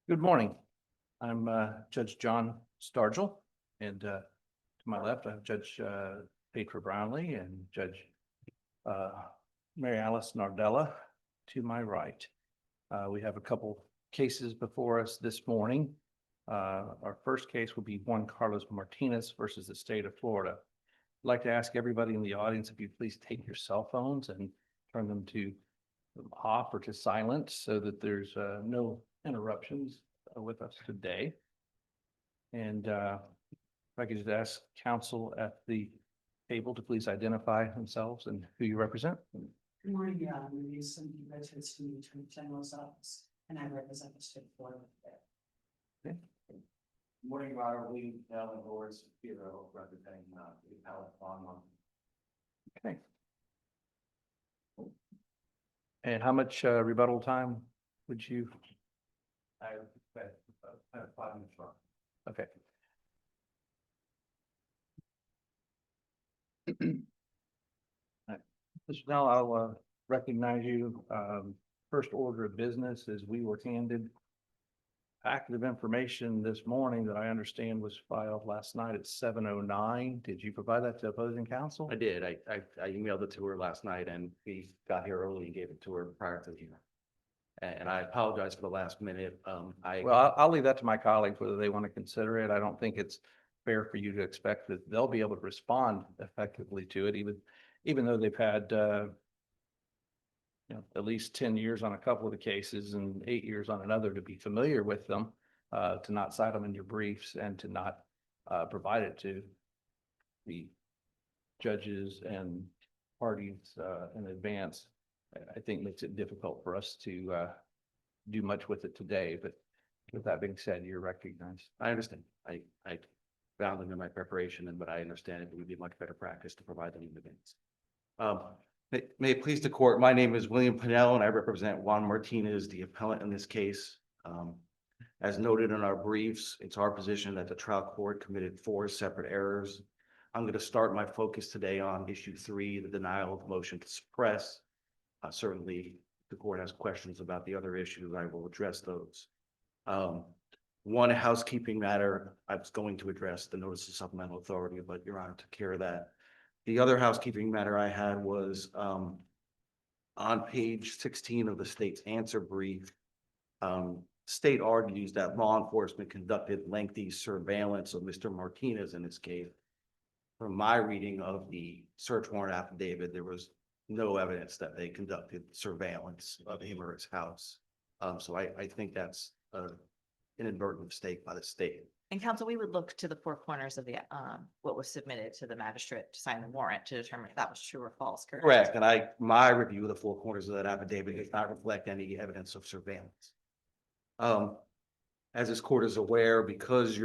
Good morning. I'm Judge John Stargell, and to my left, I have Judge Petra Brownlee and Judge Mary Alice Nardella to my right. We have a couple cases before us this morning. Our first case will be Juan Carlos Martinez versus the state of Florida. I'd like to ask everybody in the audience if you please take your cell phones and turn them to off or to silent so that there's no interruptions with us today. And if I could just ask counsel at the table to please identify themselves and who you represent. Good morning, Your Honor. My name is Cindy Richards from the Attorney General's Office, and I represent the state of Florida today. Okay. Good morning, Your Honor. William Pennell and Doris Shapiro representing the appellate on. Okay. And how much rebuttal time would you? I have 5 minutes left. Okay. Mr. Snell, I'll recognize you. First order of business is we were handed packet of information this morning that I understand was filed last night at 7:09. Did you provide that to opposing counsel? I did. I emailed it to her last night and we got here early and gave it to her prior to the hearing. And I apologize for the last minute. Well, I'll leave that to my colleagues, whether they want to consider it. I don't think it's fair for you to expect that they'll be able to respond effectively to it, even though they've had, at least 10 years on a couple of the cases and 8 years on another to be familiar with them, to not cite them in your briefs and to not provide it to the judges and parties in advance. I think makes it difficult for us to do much with it today, but with that being said, you're recognized. I understand. I found them in my preparation, but I understand it would be much better practice to provide them in advance. May it please the court, my name is William Pennell and I represent Juan Martinez, the appellant in this case. As noted in our briefs, it's our position that the trial court committed 4 separate errors. I'm going to start my focus today on issue 3, the denial of motion to suppress. Certainly, if the court has questions about the other issues, I will address those. One housekeeping matter, I was going to address the notice of supplemental authority, but Your Honor took care of that. The other housekeeping matter I had was on page 16 of the state's answer brief. State argues that law enforcement conducted lengthy surveillance of Mr. Martinez in this case. From my reading of the search warrant affidavit, there was no evidence that they conducted surveillance of him or his house. So I think that's an inadvertent mistake by the state. And counsel, we would look to the 4 corners of the, what was submitted to the magistrate to sign the warrant to determine if that was true or false, correct? Correct, and my review of the 4 corners of that affidavit does not reflect any evidence of surveillance. As this court is aware, because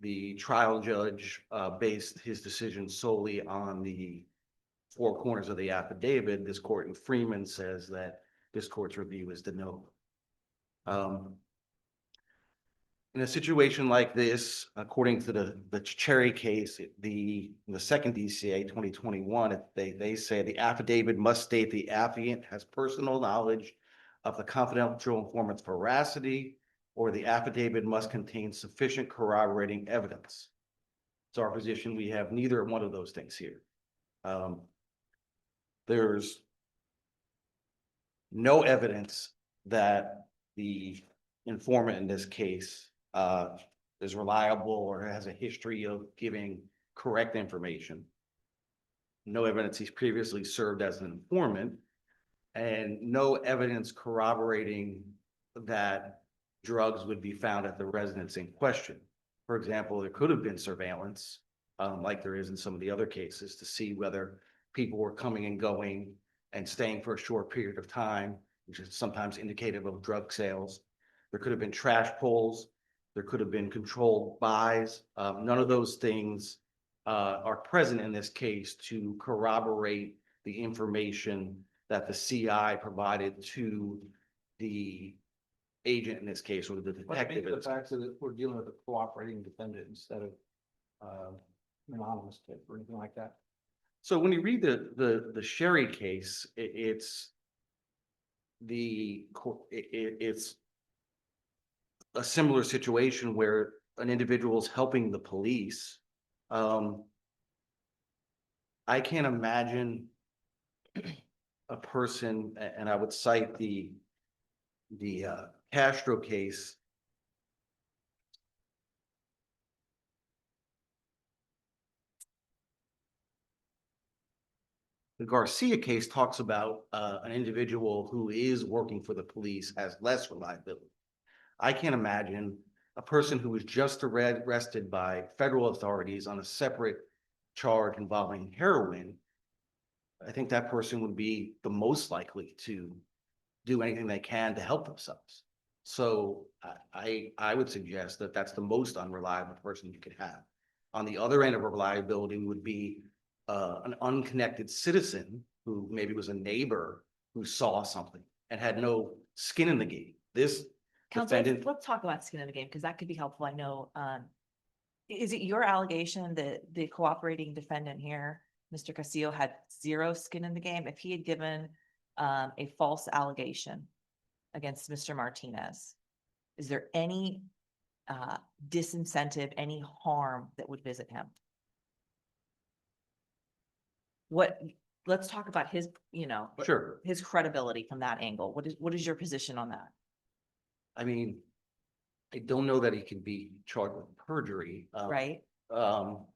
the trial judge based his decision solely on the 4 corners of the affidavit, this court in Freeman says that this court's review is de novo. In a situation like this, according to the Cherry case, the second DCA 2021, they say the affidavit must state the affiant has personal knowledge of the confidential informant's veracity, or the affidavit must contain sufficient corroborating evidence. It's our position we have neither one of those things here. There's no evidence that the informant in this case is reliable or has a history of giving correct information. No evidence he's previously served as an informant, and no evidence corroborating that drugs would be found at the residence in question. For example, there could have been surveillance, like there is in some of the other cases, to see whether people were coming and going and staying for a short period of time, which is sometimes indicative of drug sales. There could have been trash pulls. There could have been controlled buys. None of those things are present in this case to corroborate the information that the CI provided to the agent in this case, or the detective. The fact that we're dealing with a cooperating defendant instead of anonymous tip or anything like that. So when you read the Sherry case, it's a similar situation where an individual is helping the police. I can't imagine a person, and I would cite the Castro case. The Garcia case talks about an individual who is working for the police has less reliability. I can't imagine a person who was just arrested by federal authorities on a separate charge involving heroin. I think that person would be the most likely to do anything they can to help themselves. So I would suggest that that's the most unreliable person you could have. On the other end of reliability would be an unconnected citizen who maybe was a neighbor who saw something and had no skin in the game. This Counsel, defendant, let's talk about skin in the game, because that could be helpful. I know, is it your allegation that the cooperating defendant here, Mr. Castillo, had zero skin in the game? If he had given a false allegation against Mr. Martinez, is there any disincentive, any harm that would visit him? Let's talk about his, sure. his credibility from that angle. What is your position on that? I mean, I don't know that he can be charged with perjury. Right? So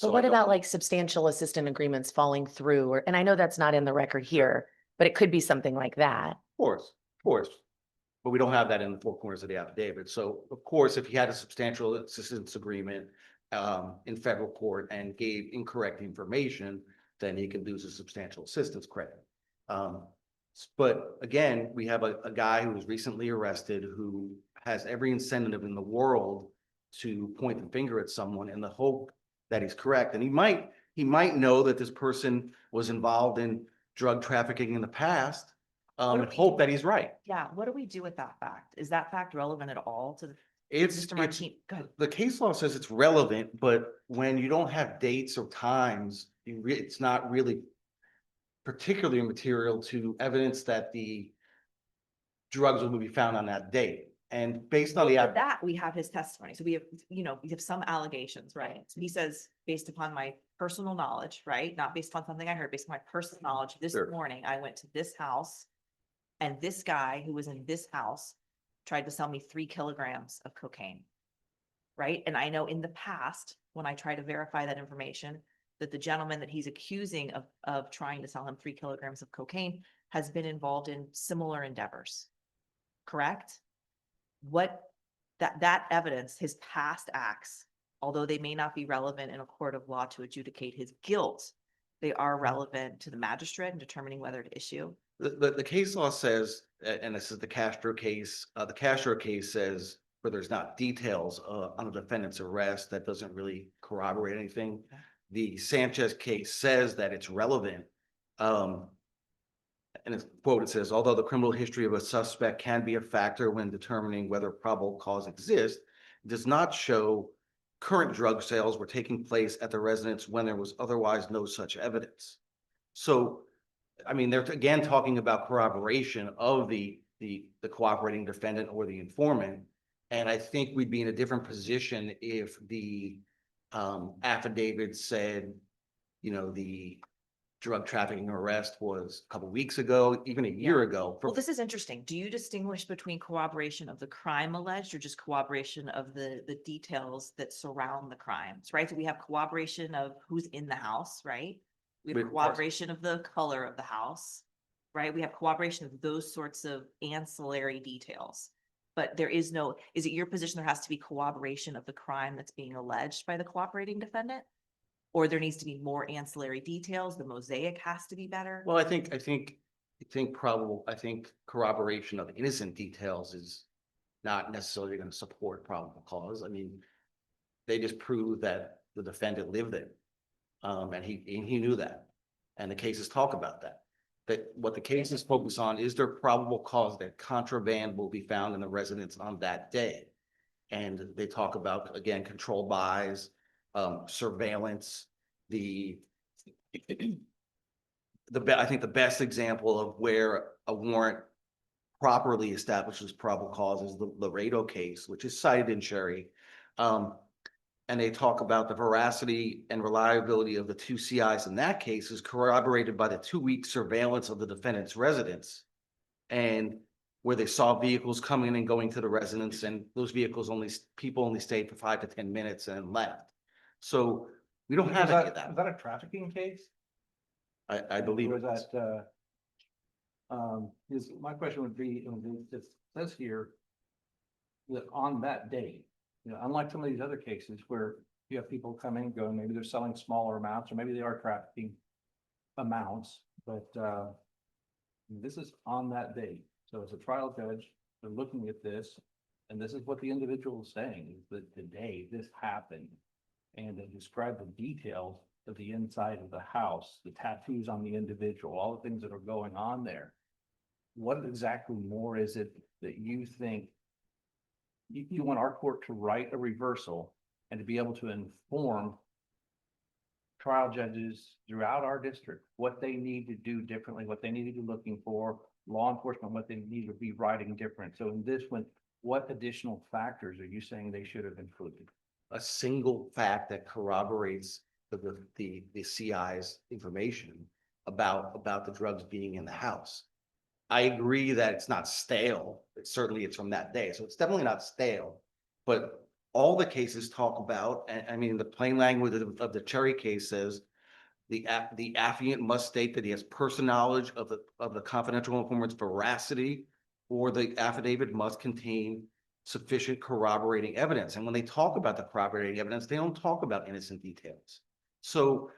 But what about like substantial assistant agreements falling through, or, and I know that's not in the record here, but it could be something like that. Of course. But we don't have that in the four corners of the affidavit. So of course, if he had a substantial assistance agreement in federal court and gave incorrect information, then he could lose a substantial assistance credit. But again, we have a guy who was recently arrested who has every incentive in the world to point the finger at someone in the hope that he's correct. And he might know that this person was involved in drug trafficking in the past, and hope that he's right. Yeah, what do we do with that fact? Is that fact relevant at all to It's, Mr. Martin? Go ahead. the case law says it's relevant, but when you don't have dates or times, it's not really particularly material to evidence that the drugs will be found on that date. And based on Well, the, for that, we have his testimony. So we have, we have some allegations, right? So he says, based upon my personal knowledge, right? Not based on something I heard, based on my personal knowledge, this Sure. morning I went to this house and this guy who was in this house tried to sell me 3 kilograms of cocaine. Right? And I know in the past, when I try to verify that information, that the gentleman that he's accusing of trying to sell him 3 kilograms of cocaine has been involved in similar endeavors. Correct? That evidence, his past acts, although they may not be relevant in a court of law to adjudicate his guilt, they are relevant to the magistrate in determining whether to issue. the case law says, and this is the Castro case says where there's not details on the defendant's arrest, that doesn't really corroborate anything. Okay. The Sanchez case says that it's relevant. And it's quote, it says, although the criminal history of a suspect can be a factor when determining whether probable cause exists, it does not show current drug sales were taking place at the residence when there was otherwise no such evidence. So, I mean, they're again talking about corroboration of the cooperating defendant or the informant. And I think we'd be in a different position if the affidavit said, the drug trafficking arrest was a couple weeks ago, even a year ago. Well, this is interesting. Do you distinguish between corroboration of the crime alleged or just corroboration of the details that surround the crimes, right? So we have corroboration of who's in the house, right? We have With- corroboration of the color of the house, right? We have corroboration of those sorts of ancillary details. But there is no, is it your position there has to be corroboration of the crime that's being alleged by the cooperating defendant? Or there needs to be more ancillary details, the mosaic has to be better? Well, I think corroboration of innocent details is not necessarily going to support probable cause. I mean, they just prove that the defendant lived there. And he knew that. And the cases talk about that. That what the cases focus on is there probable cause that contraband will be found in the residence on that day. And they talk about, again, controlled buys, surveillance, I think the best example of where a warrant properly establishes probable cause is the Laredo case, which is cited in Sherry. And they talk about the veracity and reliability of the two CIs in that case is corroborated by the 2-week surveillance of the defendant's residence. And where they saw vehicles coming and going to the residence, and those vehicles people only stayed for 5 to 10 minutes and left. So we don't have any of Was that. that a trafficking case? I believe Or it was is. that, my question would be, it says here that on that day, unlike some of these other cases where you have people coming and going, maybe they're selling smaller amounts, or maybe they are trafficking amounts, but, this is on that day. So as a trial judge, they're looking at this, and this is what the individual is saying, is that the day this happened. And they describe the details of the inside of the house, the tattoos on the individual, all the things that are going on there. What exactly more is it that you think you want our court to write a reversal and to be able to inform trial judges throughout our district what they need to do differently, what they need to be looking for, law enforcement, what they need to be writing different? So in this one, what additional factors are you saying they should have included? A single fact that corroborates the CI's information about the drugs being in the house. I agree that it's not stale. It's from that day, so it's definitely not stale. But all the cases talk about, and I mean, the plain language of the Cherry case says the affiant must state that he has personal knowledge of the confidential informant's veracity, or the affidavit must contain sufficient corroborating evidence. And when they talk about the corroborating evidence, they don't talk about innocent details. So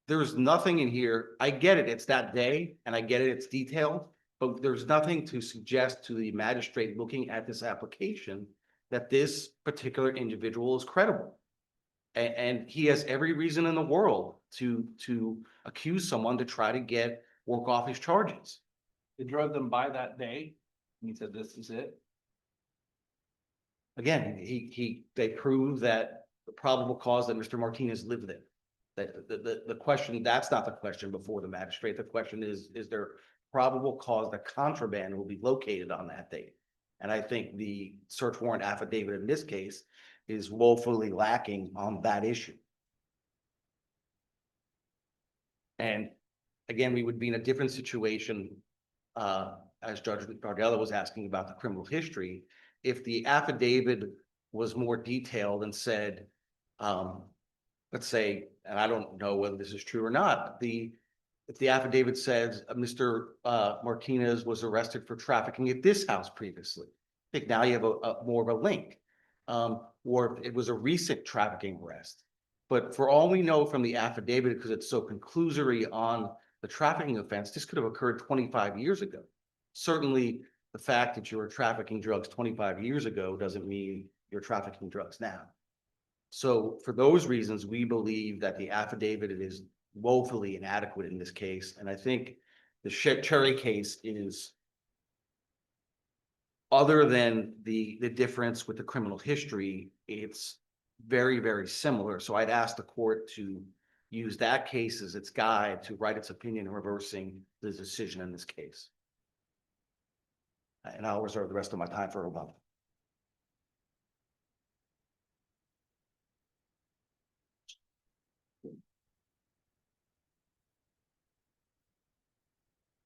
there's nothing in here. I get it, it's that day, and I get it, it's detailed, but there's nothing to suggest to the magistrate looking at this application that this particular individual is credible. And he has every reason in the world to accuse someone to try to work off his charges. They drove them by that day, and he said, this is it. Again, they prove that the probable cause that Mr. Martinez lived there. The question, that's not the question before the magistrate. The question is there probable cause that contraband will be located on that date? And I think the search warrant affidavit in this case is woefully lacking on that issue. And again, we would be in a different situation, as Judge Nardella was asking about the criminal history, if the affidavit was more detailed and said, let's say, and I don't know whether this is true or not, if the affidavit says Mr. Martinez was arrested for trafficking at this house previously, I think now you have a more of a link, or if it was a recent trafficking arrest. But for all we know from the affidavit, because it's so conclusory on the trafficking offense, this could have occurred 25 years ago. Certainly, the fact that you were trafficking drugs 25 years ago doesn't mean you're trafficking drugs now. So for those reasons, we believe that the affidavit is woefully inadequate in this case. And I think the Cherry case is, other than the difference with the criminal history, it's very, very similar. So I'd ask the court to use that case as its guide to write its opinion reversing the decision in this case. And I'll reserve the rest of my time for rebuttal.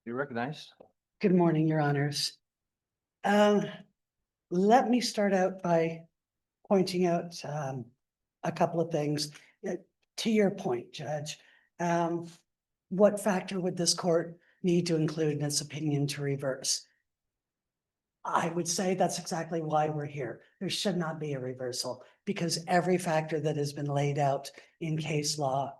You recognized? Good morning, Your Honors. Let me start out by pointing out a couple of things. To your point, Judge, what factor would this court need to include in its opinion to reverse? I would say that's exactly why we're here. There should not be a reversal, because every factor that has been laid out in case law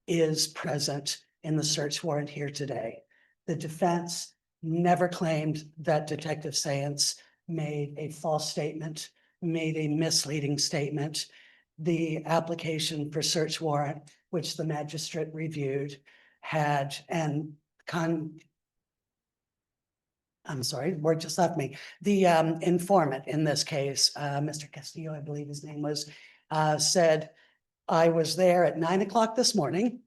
is present in the search warrant here today. The defense never claimed that Detective Sayance made a false statement, made a misleading statement. The application for search warrant, which the magistrate reviewed, had I'm sorry, word just left me. The informant in this case, Mr. Castillo, I believe his name was, said, I was there at 9 o'clock this morning,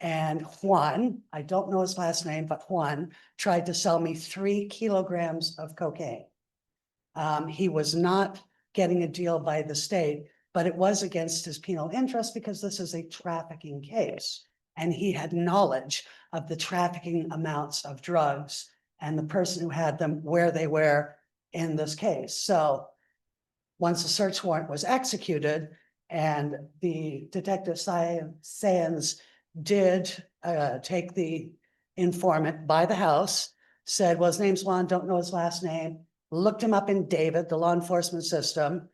And Juan, I don't know his last name, but Juan tried to sell me 3 kilograms of cocaine. He was not getting a deal by the state, but it was against his penal interest because this is a trafficking case. And he had knowledge of the trafficking amounts of drugs and the person who had them, where they were in this case. So once the search warrant was executed and the detective Sands did take the informant by the house, said, well, his name's Juan, don't know his last name, looked him up in David, the law enforcement system,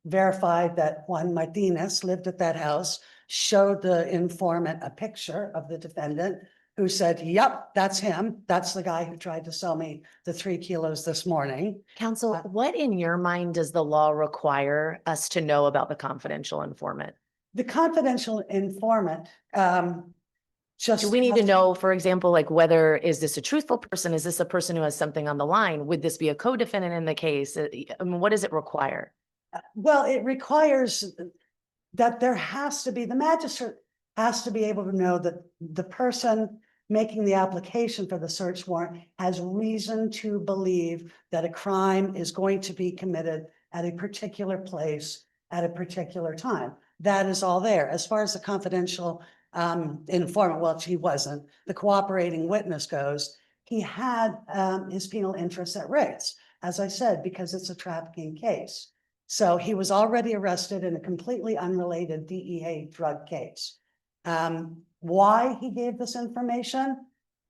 verified that Juan Martinez lived at that house, showed the informant a picture of the defendant, who said, yep, that's him. That's the guy who tried to sell me the 3 kilos this morning. Counsel, what in your mind does the law require us to know about the confidential informant? The confidential informant, just. Do we need to know, for example, like whether, is this a truthful person? Is this a person who has something on the line? Would this be a co-defendant in the case? I mean, what does it require? Well, it requires that there has to be, the magistrate has to be able to know that the person making the application for the search warrant has reason to believe that a crime is going to be committed at a particular place at a particular time. That is all there. As far as the confidential informant, well, he wasn't, the cooperating witness goes, he had his penal interests at risk, as I said, because it's a trafficking case. So he was already arrested in a completely unrelated DEA drug case. Why he gave this information,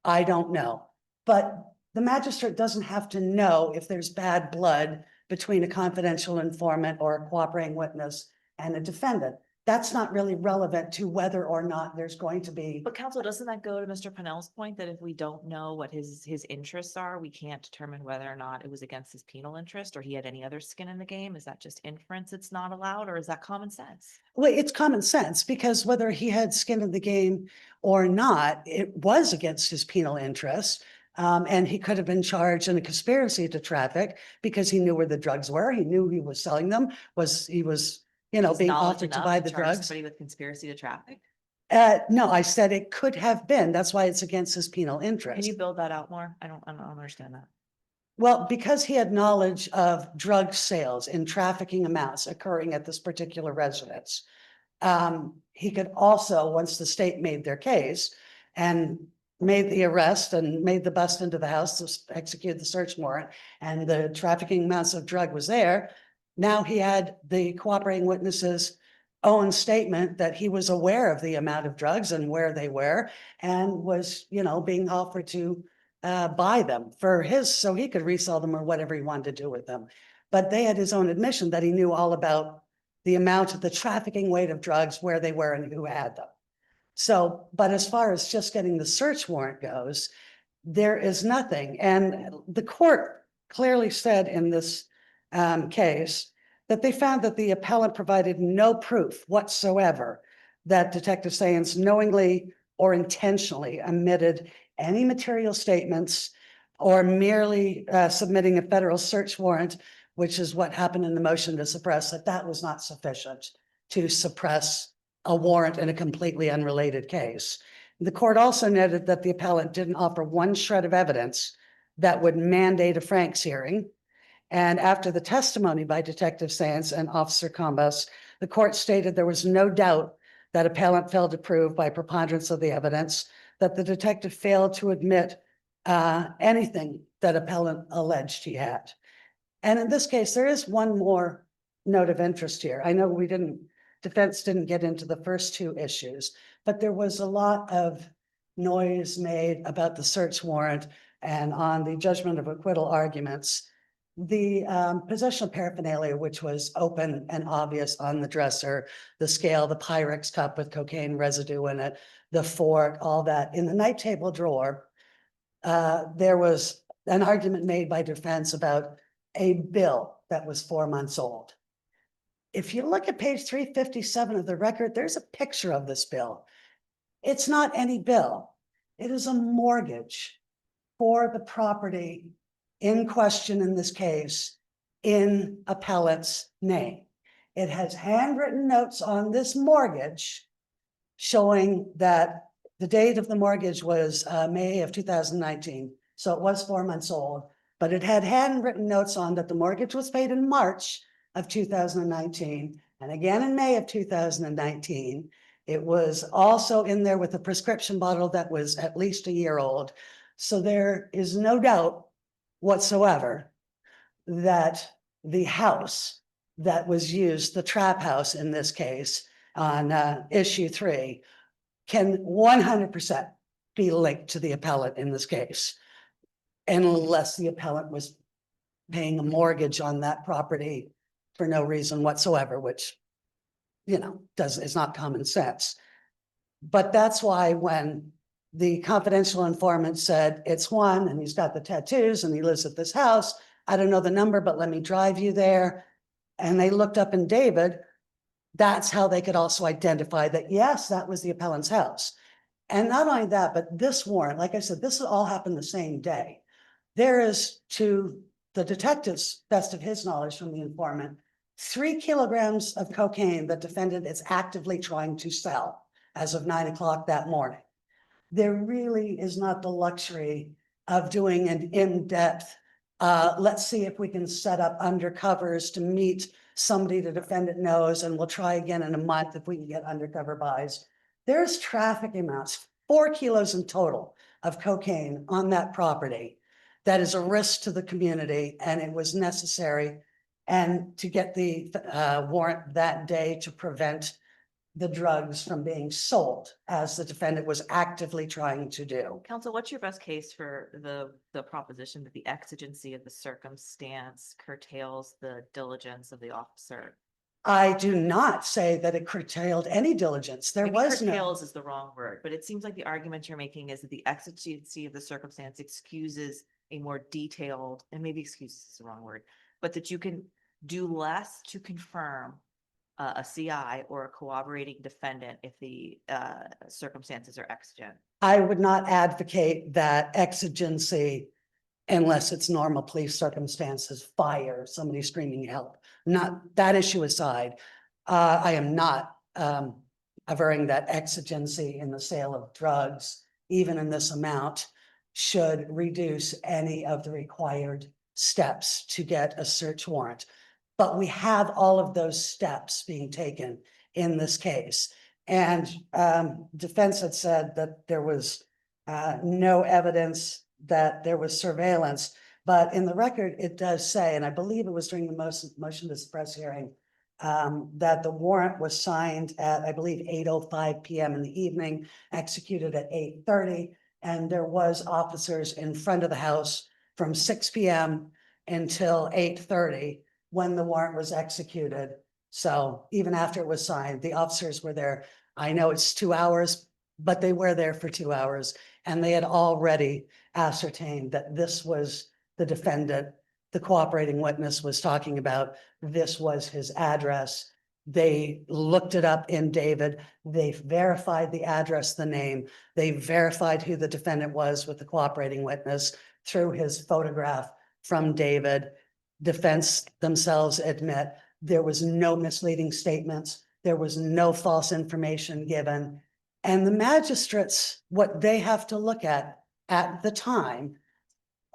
I don't know. But the magistrate doesn't have to know if there's bad blood between a confidential informant or a cooperating witness and a defendant. That's not really relevant to whether or not there's going to be. But counsel, doesn't that go to Mr. Pennell's point that if we don't know what his interests are, we can't determine whether or not it was against his penal interest or he had any other skin in the game? Is that just inference it's not allowed, or is that common sense? Well, it's common sense, because whether he had skin in the game or not, it was against his penal interest. And he could have been charged in a conspiracy to traffic because he knew where the drugs were. He knew he was selling them, he was, Is being knowledge offered to enough buy to the charge drugs. somebody with conspiracy to traffic? No, I said it could have been. That's why it's against his penal Can interest. you build that out more? I don't understand that. Well, because he had knowledge of drug sales in trafficking amounts occurring at this particular residence. He could also, once the state made their case and made the arrest and made the bust into the house to execute the search warrant, and the trafficking amounts of drug was there. Now he had the cooperating witnesses' own statement that he was aware of the amount of drugs and where they were, and was, being offered to buy them for his, so he could resell them or whatever he wanted to do with them. But they had his own admission that he knew all about the amount of the trafficking weight of drugs, where they were and who had them. So, but as far as just getting the search warrant goes, there is nothing. And the court clearly said in this case that they found that the appellant provided no proof whatsoever that Detective Sands knowingly or intentionally omitted any material statements or merely submitting a federal search warrant, which is what happened in the motion to suppress, that was not sufficient to suppress a warrant in a completely unrelated case. The court also noted that the appellant didn't offer one shred of evidence that would mandate a Franks hearing. And after the testimony by Detective Sands and Officer Combas, the court stated there was no doubt that appellant failed to prove by preponderance of the evidence that the detective failed to admit anything that appellant alleged he had. And in this case, there is one more note of interest here. I know defense didn't get into the first 2 issues, but there was a lot of noise made about the search warrant and on the judgment of acquittal arguments. The possession of paraphernalia, which was open and obvious on the dresser, the scale, the Pyrex cup with cocaine residue in it, the fork, all that. In the night table drawer, there was an argument made by defense about a bill that was 4 months old. If you look at page 357 of the record, there's a picture of this bill. It's not any bill. It is a mortgage for the property in question in this case in appellant's name. It has handwritten notes on this mortgage showing that the date of the mortgage was May of 2019. So it was 4 months old, but it had handwritten notes on that the mortgage was paid in March of 2019 and again in May of 2019. It was also in there with a prescription bottle that was at least a year old. So there is no doubt whatsoever that the house that was used, the trap house in this case, on issue 3, can 100% be linked to the appellant in this case. Unless the appellant was paying a mortgage on that property for no reason whatsoever, which, you know, is not common sense. But that's why when the confidential informant said it's Juan and he's got the tattoos and he lives at this house, I don't know the number, but let me drive you there. And they looked up in David, that's how they could also identify that, yes, that was the appellant's house. And not only that, but this warrant, like I said, this all happened the same day. There is, to the detective's best of his knowledge from the informant, 3 kilograms of cocaine the defendant is actively trying to sell as of 9 o'clock that morning. There really is not the luxury of doing an in-depth, let's see if we can set up undercovers to meet somebody the defendant knows, and we'll try again in a month if we can get undercover buys. There's traffic amounts, 4 kilos in total of cocaine on that property. That is a risk to the community, and it was necessary. And to get the warrant that day to prevent the drugs from being sold, as the defendant was actively trying to do. Counsel, what's your best case for the proposition that the exigency of the circumstance curtails the diligence of the officer? I do not say that it curtailed any diligence. There Maybe was no. curtails is the wrong word, but it seems like the argument you're making is that the exigency of the circumstance excuses a more detailed, and maybe excuses is the wrong word, but that you can do less to confirm a CI or a cooperating defendant if the circumstances are exigent. I would not advocate that exigency unless it's normal police circumstances, fire, somebody screaming help. Not that issue aside, I am not averring that exigency in the sale of drugs, even in this amount, should reduce any of the required steps to get a search warrant. But we have all of those steps being taken in this case. And defense had said that there was no evidence that there was surveillance. But in the record, it does say, and I believe it was during the motion to suppress hearing, that the warrant was signed at, I believe, 8:05 p.m. in the evening, executed at 8:30. And there was officers in front of the house from 6 p.m. until 8:30 when the warrant was executed. So even after it was signed, the officers were there. I know it's 2 hours, but they were there for 2 hours, and they had already ascertained that this was the defendant. The cooperating witness was talking about, this was his address. They looked it up in David. They verified the address, the name. They verified who the defendant was with the cooperating witness through his photograph from David. Defense themselves admit there was no misleading statements. There was no false information given. And the magistrates, what they have to look at the time,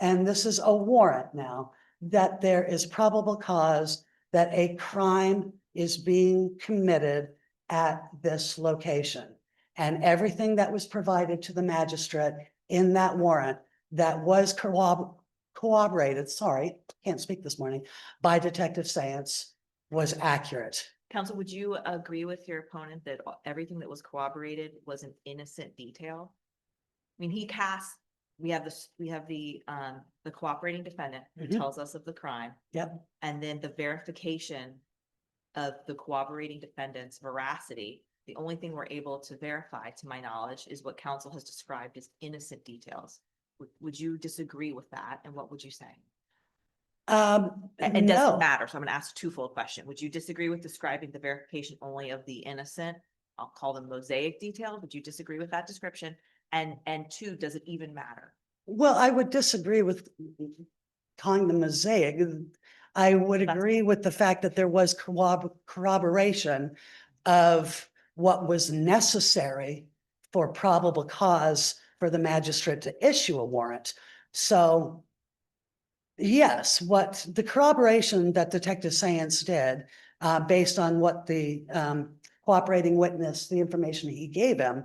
and this is a warrant now, that there is probable cause that a crime is being committed at this location. And everything that was provided to the magistrate in that warrant that was corroborated, sorry, can't speak this morning, by Detective Sayance was accurate. Counsel, would you agree with your opponent that everything that was corroborated was an innocent detail? I mean, we have the cooperating defendant who Mhm. tells us of the crime. Yep. And then the verification of the cooperating defendant's veracity. The only thing we're able to verify, to my knowledge, is what counsel has described as innocent details. Would you disagree with that? And what would you say? It doesn't No. matter, so I'm gonna ask a twofold question. Would you disagree with describing the verification only of the innocent? I'll call them mosaic details. Would you disagree with that description? And two, does it even matter? Well, I would disagree with calling them mosaic. I would That's- agree with the fact that there was corroboration of what was necessary for probable cause for the magistrate to issue a warrant. So yes, what the corroboration that Detective Science did, based on what the cooperating witness, the information he gave him,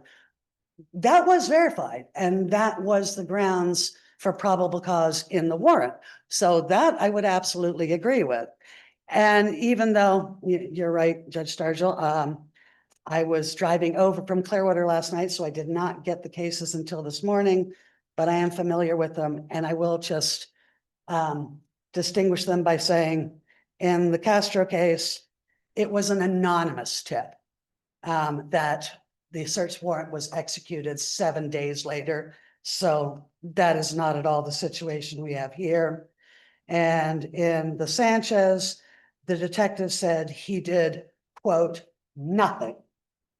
that was verified, and that was the grounds for probable cause in the warrant. So that I would absolutely agree with. And even though you're right, Judge Stargell, I was driving over from Clearwater last night, so I did not get the cases until this morning, but I am familiar with them, and I will just distinguish them by saying, in the Castro case, it was an anonymous tip that the search warrant was executed 7 days later. So that is not at all the situation we have here. And in the Sanchez, the detective said he did, quote, nothing.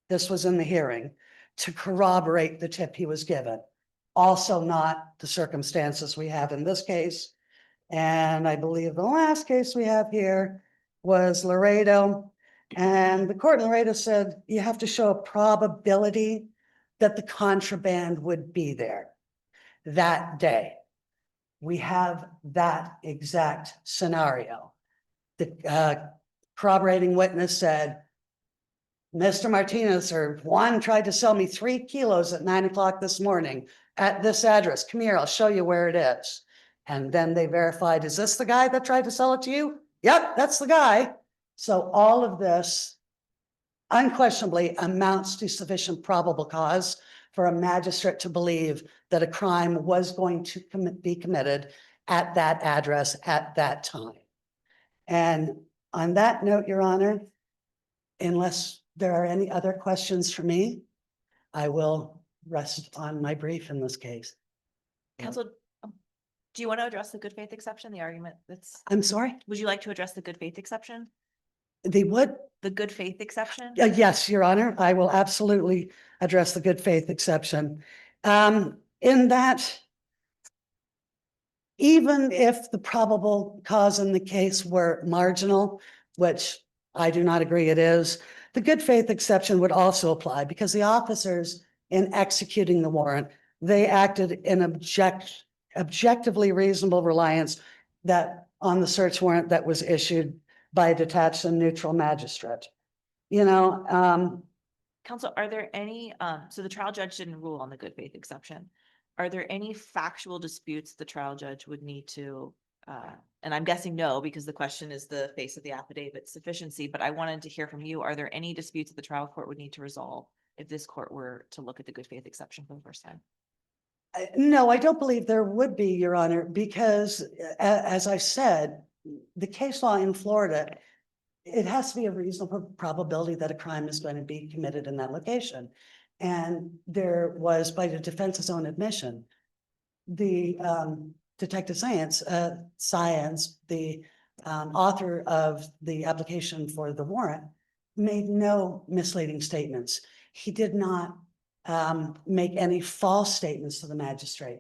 This was in the hearing to corroborate the tip he was given. Also not the circumstances we have in this case. And I believe the last case we have here was Laredo. And the court in Laredo said you have to show a probability that the contraband would be there that day. We have that exact scenario. The corroborating witness said, Mr. Martinez or Juan tried to sell me 3 kilos at 9 o'clock this morning at this address. Come here, I'll show you where it is. And then they verified, is this the guy that tried to sell it to you? Yep, that's the guy. So all of this unquestionably amounts to sufficient probable cause for a magistrate to believe that a crime was going to be committed at that address at that time. And on that note, Your Honor, unless there are any other questions for me, I will rest on my brief in this case. Counsel, do you want to address the good faith exception, the argument I'm sorry, would you like to address the good faith exception? the what? The good faith exception? Yes, Your Honor, I will absolutely address the good faith exception. In that, even if the probable cause in the case were marginal, which I do not agree it is, the good faith exception would also apply because the officers in executing the warrant, they acted in objectively reasonable reliance that on the search warrant that was issued by a detached and neutral magistrate. You know, Counsel, are there any, so the trial judge didn't rule on the good faith exception. Are there any factual disputes the trial judge would need to, and I'm guessing no, because the question is the face of the affidavit sufficiency, but I wanted to hear from you. Are there any disputes that the trial court would need to resolve if this court were to look at the good faith exception for the first time? no, I don't believe there would be, Your Honor, because as I said, the case law in Florida, it has to be a reasonable probability that a crime is going to be committed in that location. And there was, by the defense's own admission, the Detective Science, the author of the application for the warrant, made no misleading statements. He did not make any false statements to the magistrate.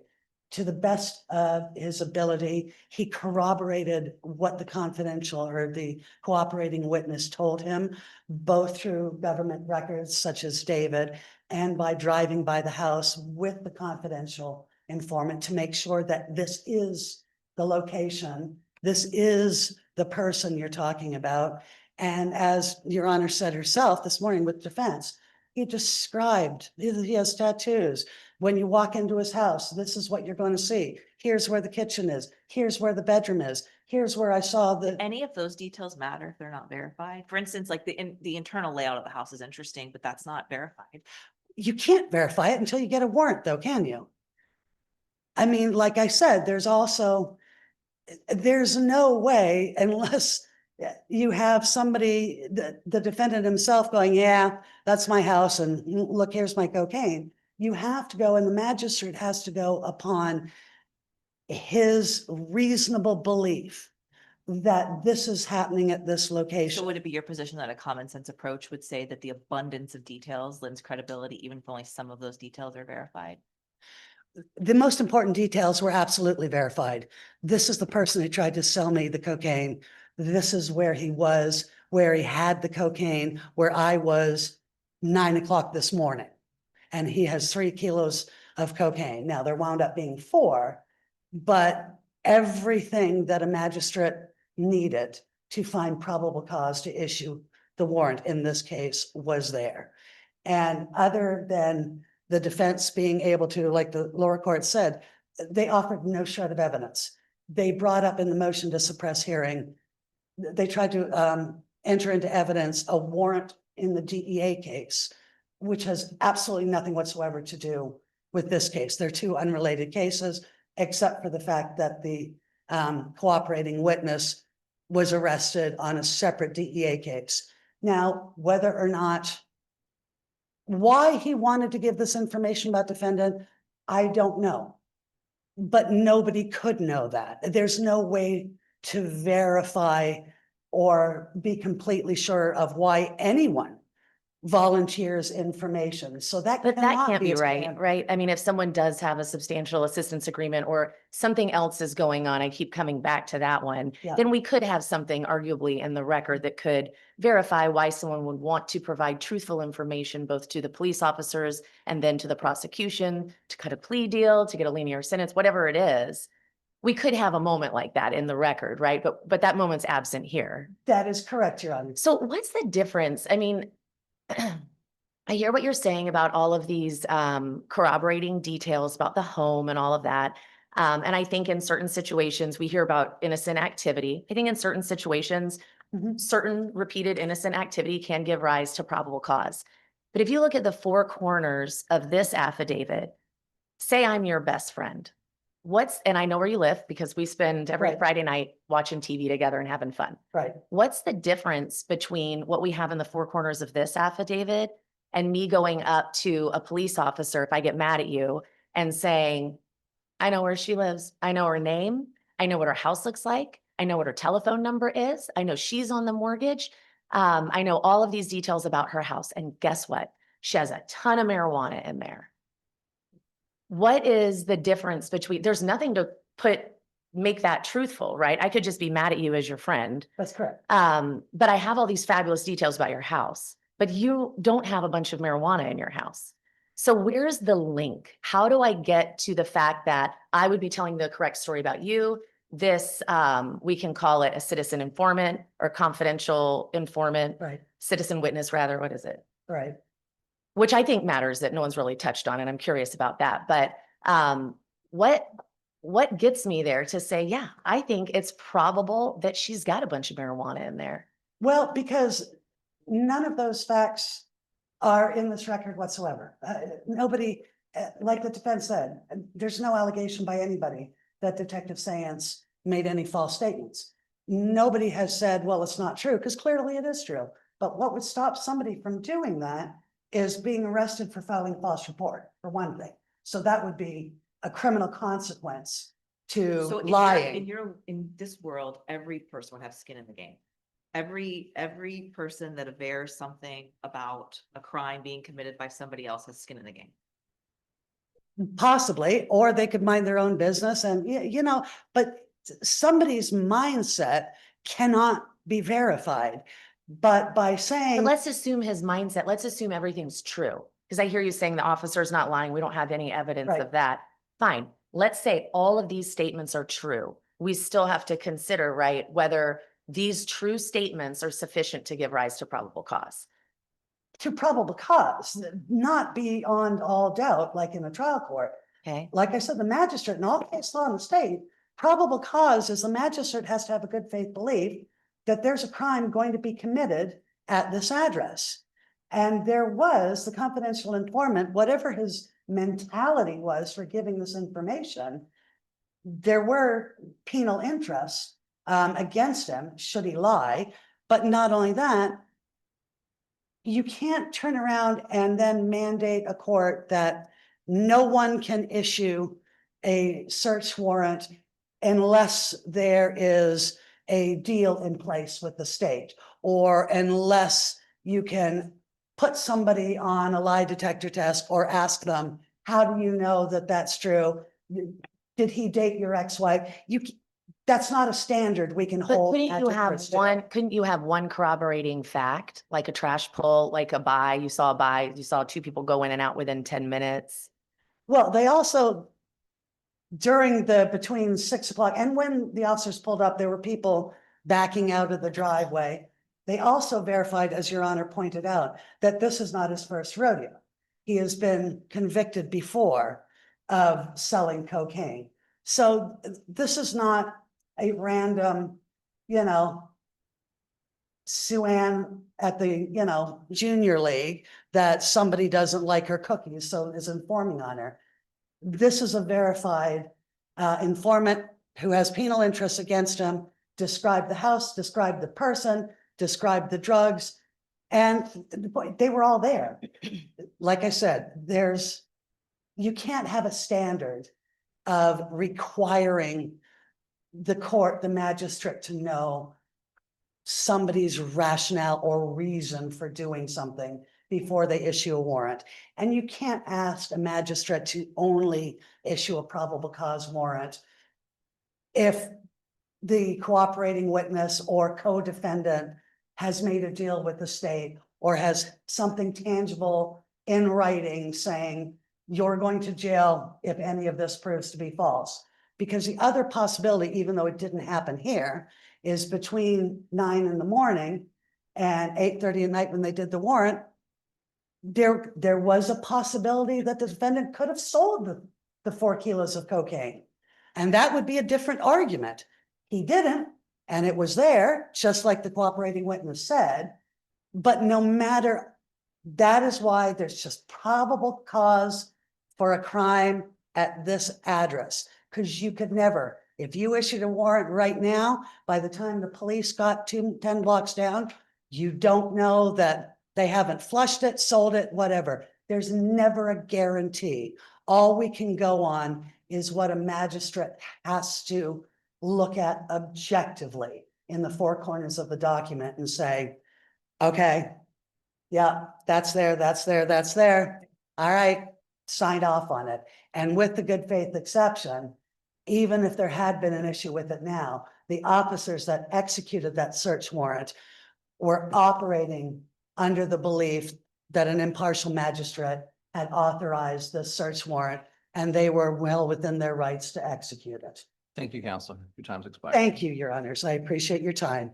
To the best of his ability, he corroborated what the confidential or the cooperating witness told him, both through government records such as David and by driving by the house with the confidential informant to make sure that this is the location, this is the person you're talking about. And as Your Honor said herself this morning with defense, he described, he has tattoos. When you walk into his house, this is what you're going to see. Here's where the kitchen is. Here's where the bedroom is. Here's where I saw the. Any of those details matter if they're not verified? For instance, like the internal layout of the house is interesting, but that's not verified. You can't verify it until you get a warrant though, can you? I mean, like I said, there's no way unless you have somebody, the defendant himself going, yeah, that's my house and look, here's my cocaine. You have to go and the magistrate has to go upon his reasonable belief that this is happening at this So location. would it be your position that a common sense approach would say that the abundance of details lends credibility, even if only some of those details are verified? The most important details were absolutely verified. This is the person who tried to sell me the cocaine. This is where he was, where he had the cocaine, where I was 9 o'clock this morning. And he has 3 kilos of cocaine. Now, there wound up being 4, but everything that a magistrate needed to find probable cause to issue the warrant in this case was there. And other than the defense being able to, like the lower court said, they offered no shred of evidence. They brought up in the motion to suppress hearing, they tried to enter into evidence a warrant in the DEA case, which has absolutely nothing whatsoever to do with this case. They're 2 unrelated cases, except for the fact that the cooperating witness was arrested on a separate DEA case. Now, whether or not, why he wanted to give this information about defendant, I don't know. But nobody could know that. There's no way to verify or be completely sure of why anyone volunteers information. So that But that cannot can't be a right, stand- right? I mean, if someone does have a substantial assistance agreement or something else is going on, I keep coming back to that one, Yeah. then we could have something arguably in the record that could verify why someone would want to provide truthful information both to the police officers and then to the prosecution to cut a plea deal, to get a linear sentence, whatever it is. We could have a moment like that in the record, right? But that moment's absent here. That is correct, Your Honor. So what's the difference? I mean, I hear what you're saying about all of these corroborating details about the home and all of that. And I think in certain situations, we hear about innocent activity. I think in certain situations, Mhm. certain repeated innocent activity can give rise to probable cause. But if you look at the 4 corners of this affidavit, say I'm your best friend. And I know where you live because we spend every Right. Friday night watching TV together and having fun. Right. What's the difference between what we have in the 4 corners of this affidavit and me going up to a police officer if I get mad at you and saying, I know where she lives. I know her name. I know what her house looks like. I know what her telephone number is. I know she's on the mortgage. I know all of these details about her house. And guess what? She has a ton of marijuana in there. What is the difference between, there's nothing to make that truthful, right? I could just be mad at you as your friend. That's correct. But I have all these fabulous details about your house, but you don't have a bunch of marijuana in your house. So where's the link? How do I get to the fact that I would be telling the correct story about you? This, we can call it a citizen informant or confidential informant, Right. citizen witness rather, what is it? Right. Which I think matters that no one's really touched on, and I'm curious about that. But what gets me there to say, yeah, I think it's probable that she's got a bunch of marijuana in there. Well, because none of those facts are in this record whatsoever. Nobody, like the defense said, there's no allegation by anybody that Detective Sands made any false statements. Nobody has said, well, it's not true, because clearly it is true. But what would stop somebody from doing that is being arrested for filing a false report, for one thing. So that would be a criminal consequence to So lying. in this world, every person would have skin in the game. Every person that avers something about a crime being committed by somebody else has skin in the game. Possibly, or they could mind their own business and, but somebody's mindset cannot be verified. But by But saying, let's assume his mindset, let's assume everything's true. Because I hear you saying the officer's not lying. We don't have any evidence Right. of that. Fine. Let's say all of these statements are true. We still have to consider, right, whether these true statements are sufficient to give rise to probable cause. to probable cause, not beyond all doubt, like in a trial court. Okay. Like I said, the magistrate in all case law in the state, probable cause is the magistrate has to have a good faith belief that there's a crime going to be committed at this address. And there was the confidential informant, whatever his mentality was for giving this information, there were penal interests against him should he lie. But not only that, you can't turn around and then mandate a court that no one can issue a search warrant unless there is a deal in place with the state, or unless you can put somebody on a lie detector test or ask them, how do you know that that's true? Did he date your ex-wife? that's not a standard we can But hold. couldn't you Adjunct have Christian. one, couldn't you have one corroborating fact, like a trash pull, like a buy, you saw a buy, you saw two people go in and out within 10 minutes? Well, they also, during the, between 6 o'clock and when the officers pulled up, there were people backing out of the driveway. They also verified, as Your Honor pointed out, that this is not his first rodeo. He has been convicted before of selling cocaine. So this is not a random, you know, Sue Ann at the, you know, junior league that somebody doesn't like her cookies, so is informing on her. This is a verified informant who has penal interest against him, described the house, described the person, described the drugs, and they were all there. Like I said, you can't have a standard of requiring the court, the magistrate, to know somebody's rationale or reason for doing something before they issue a warrant. And you can't ask a magistrate to only issue a probable cause warrant if the cooperating witness or co-defendant has made a deal with the state or has something tangible in writing saying you're going to jail if any of this proves to be false. Because the other possibility, even though it didn't happen here, is between 9 a.m. and 8:30 p.m. when they did the warrant, there was a possibility that the defendant could have sold the 4 kilos of cocaine. And that would be a different argument. He didn't, and it was there, just like the cooperating witness said. But no matter, that is why there's just probable cause for a crime at this address. Because you could never, if you issued a warrant right now, by the time the police got 10 blocks down, you don't know that they haven't flushed it, sold it, whatever. There's never a guarantee. All we can go on is what a magistrate has to look at objectively in the 4 corners of the document and say, okay, yeah, that's there, that's there, that's there. All right, signed off on it. And with the good faith exception, even if there had been an issue with it now, the officers that executed that search warrant were operating under the belief that an impartial magistrate had authorized the search warrant, and they were well within their rights to execute it. Thank you, Counselor. Your time's expired. Thank you, Your Honors. I appreciate your time.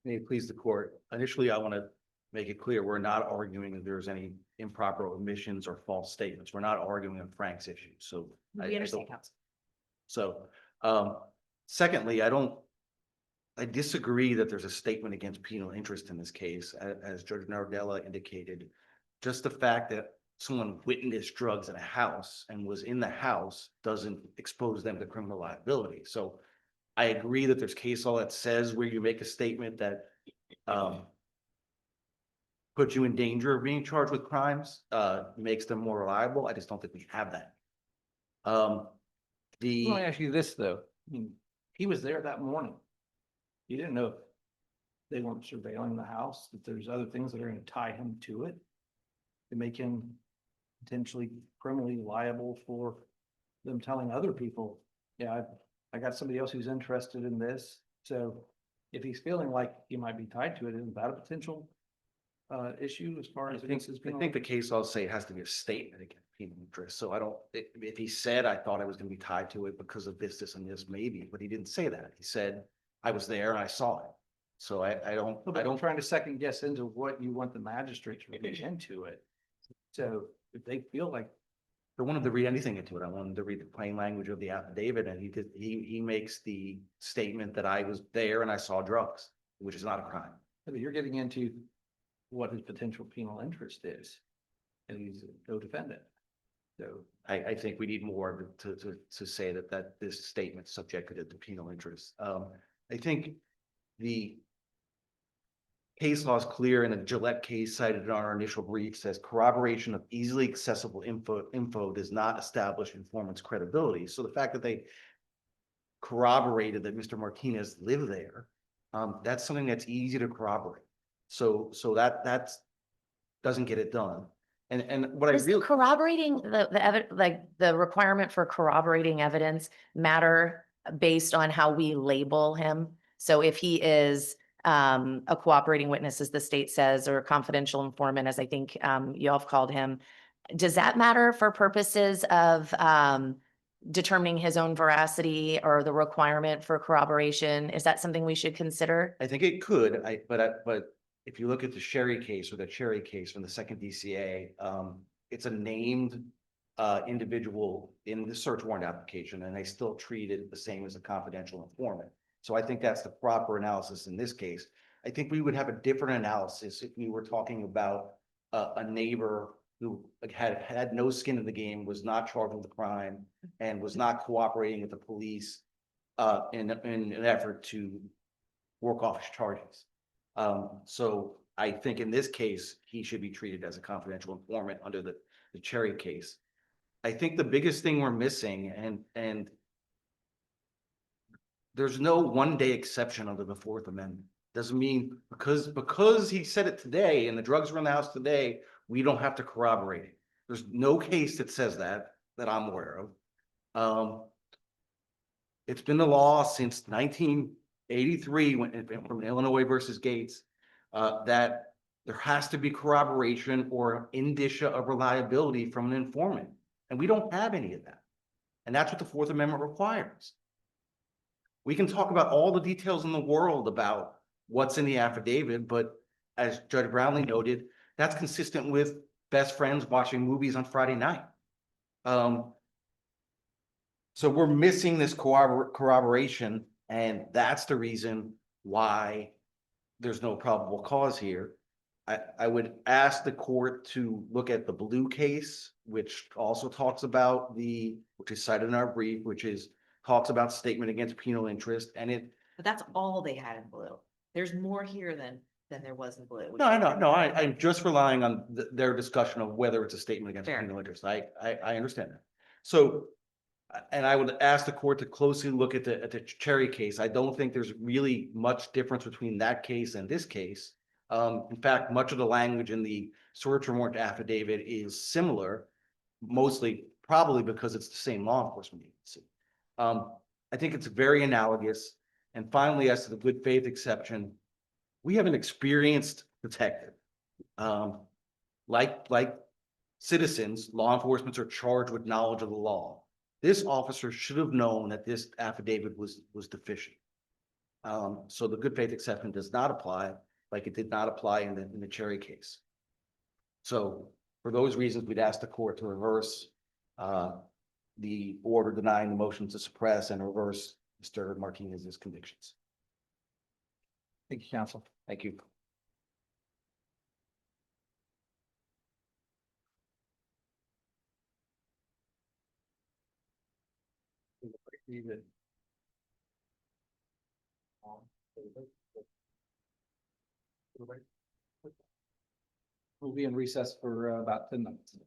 May it please the court. Initially, I want to make it clear, we're not arguing that there's any improper omissions or false statements. We're not arguing on Frank's issue, so. I We understand, don't- counsel. So, secondly, I disagree that there's a statement against penal interest in this case, as Judge Nardella indicated. Just the fact that someone witnessed drugs in a house and was in the house doesn't expose them to criminal liability. So I agree that there's case law that says where you make a statement that puts you in danger of being charged with crimes, makes them more reliable. I just don't think we have that. Let me ask you this, though. I mean, he was there that morning. You didn't know if they weren't surveilling the house, that there's other things that are gonna tie him to it to make him potentially criminally liable for them telling other people, yeah, I got somebody else who's interested in this. So if he's feeling like he might be tied to it, isn't that a potential issue as far I as think, against his I think the case laws say it has to be a statement against penal interest. So I don't, if he said, I thought I was gonna be tied to it because of this, and this, maybe, but he didn't say that. He said, I was there and I saw it. So I don't, trying to second guess into what you want the magistrate to read into it. So if they feel like, I wanted to read anything into it. I wanted to read the plain language of the affidavit, and he makes the statement that I was there and I saw drugs, which is not a crime. you're getting into what his potential penal interest is, and he's a co-defendant. So I think we need more to say that this statement subjected to penal interest. I think the case law is clear, and the Gillette case cited in our initial brief says corroboration of easily accessible info does not establish informant's credibility. So the fact that they corroborated that Mr. Martinez lived there, that's something that's easy to corroborate. So that's doesn't get it done. And what I Does really, corroborating like the requirement for corroborating evidence matter based on how we label him? So if he is a cooperating witness, as the state says, or a confidential informant, as I think you all have called him, does that matter for purposes of determining his own veracity or the requirement for corroboration? Is that something we should consider? I think it could, but if you look at the Sherry case or the Cherry case from the second DCA, it's a named individual in the search warrant application, and they still treat it the same as a confidential informant. So I think that's the proper analysis in this case. I think we would have a different analysis if we were talking about a neighbor who had no skin in the game, was not charged with a crime, and was not cooperating with the police in an effort to work off his charges. So I think in this case, he should be treated as a confidential informant under the Cherry case. I think the biggest thing we're missing, and there's no one-day exception under the Fourth Amendment. Doesn't mean because he said it today and the drugs were in the house today, we don't have to corroborate it. There's no case that says that I'm aware of. It's been the law since 1983 from Illinois versus Gates, that there has to be corroboration or indicia of reliability from an informant. And we don't have any of that. And that's what the Fourth Amendment requires. We can talk about all the details in the world about what's in the affidavit, but as Judge Brownlee noted, that's consistent with best friends watching movies on Friday night. So we're missing this corroboration, and that's the reason why there's no probable cause here. I would ask the court to look at the Blue case, which also talks about which is cited in our brief, talks about statement against penal interest, and But that's all they had in blue. There's more here than there was in blue. no, I'm just relying on their discussion of whether it's a statement against Fair. penal interest. I understand that. So, and I would ask the court to closely look at the Cherry case. I don't think there's really much difference between that case and this case. In fact, much of the language in the search warrant affidavit is similar, mostly probably because it's the same law enforcement agency. I think it's very analogous. And finally, as to the good faith exception, we have an experienced detective. Like citizens, law enforcement are charged with knowledge of the law. This officer should have known that this affidavit was deficient. So the good faith exception does not apply, like it did not apply in the Cherry case. So for those reasons, we'd ask the court to reverse the order denying the motion to suppress and reverse Mr. Martinez's convictions. Thank you, counsel. Thank you. We'll be in recess for about 10 minutes.